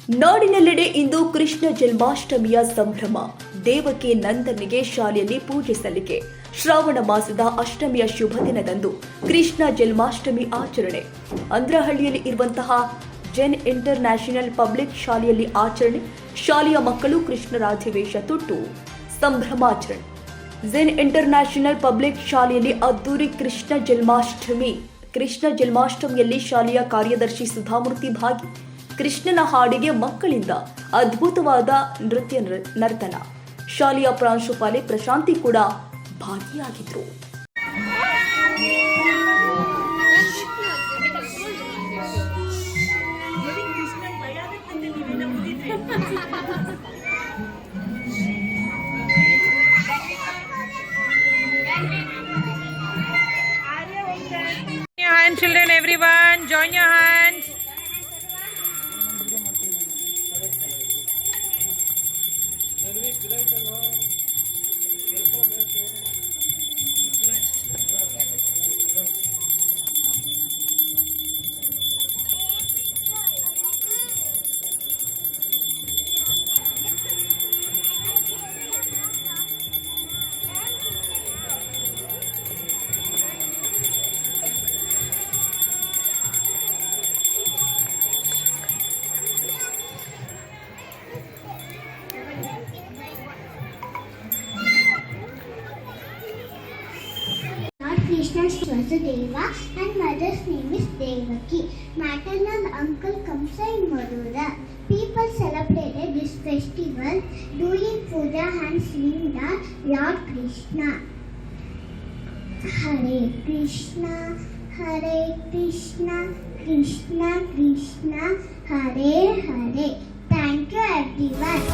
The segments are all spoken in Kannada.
ನಾಡಿನೆಲ್ಲೆಡೆ ಇಂದು ಕೃಷ್ಣ ಜನ್ಮಾಷ್ಟಮಿಯ ಸಂಭ್ರಮ. ದೇವಕಿ ನಂದನಿಗೆ ಶಾಲೆಯಲ್ಲಿ ಪೂಜೆ ಸಲ್ಲಿಕೆ. ಶ್ರಾವಣ ಮಾಸದ ಅಷ್ಟಮಿಯ ಶುಭ ದಿನದಂದು ಕೃಷ್ಣ ಜನ್ಮಾಷ್ಟಮಿ ಆಚರಣೆ. ಅಂದ್ರಹಳ್ಳಿಯಲ್ಲಿ ಇರುವಂತಹ ಜೆನ್ ಇಂಟರ್ ನ್ಯಾಷನಲ್ ಪಬ್ಲಿಕ್ ಶಾಲೆಯಲ್ಲಿ ಆಚರಣೆ. ಶಾಲೆಯ ಮಕ್ಕಳು ಕೃಷ್ಣರಾಧಿವೇಶ ತೊಟ್ಟು ಸಂಭ್ರಮಾಚರಣೆ. ಜೆನ್ ಇಂಟರ್ ನ್ಯಾಷನಲ್ ಪಬ್ಲಿಕ್ ಶಾಲೆಯಲ್ಲಿ ಅದ್ದೂರಿ ಕೃಷ್ಣ ಜನ್ಮಾಷ್ಟಮಿಯಲ್ಲಿ ಶಾಲೆಯ ಕಾರ್ಯದರ್ಶಿ ಸುಧಾಮೂರ್ತಿ ಭಾಗಿ. ಕೃಷ್ಣನ ಹಾಡಿಗೆ ಮಕ್ಕಳಿಂದ ಅದ್ಭುತವಾದ ನೃತ್ಯ ನರ್ತನ. ಶಾಲೆಯ ಪ್ರಾಂಶುಪಾಲೆ ಪ್ರಶಾಂತಿ ಕೂಡ ಭಾಗಿಯಾಗಿದ್ರು. Children, everyone, join your hands. Krishna's Vasudeva and mother's name is Devaki. Maternal uncle Kamsa in Madura. People celebrated this festival doing puja and singing the Lord Krishna. Hare Krishna, Hare Krishna, Krishna Krishna, Hare Hare. Thank you everyone.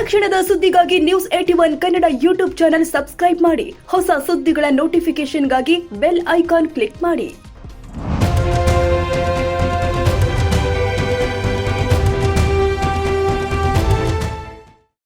ಕ್ಷಣದ ಸುದ್ದಿಗಾಗಿ News81 Kannada YouTube channel subscribe ಮಾಡಿ. ಹೊಸ ಸುದ್ದಿಗಳ ನೋಟಿಫಿಕೇಶನ್ಗಾಗಿ ಬೆಲ್ ಐಕಾನ್ ಕ್ಲಿಕ್ ಮಾಡಿ.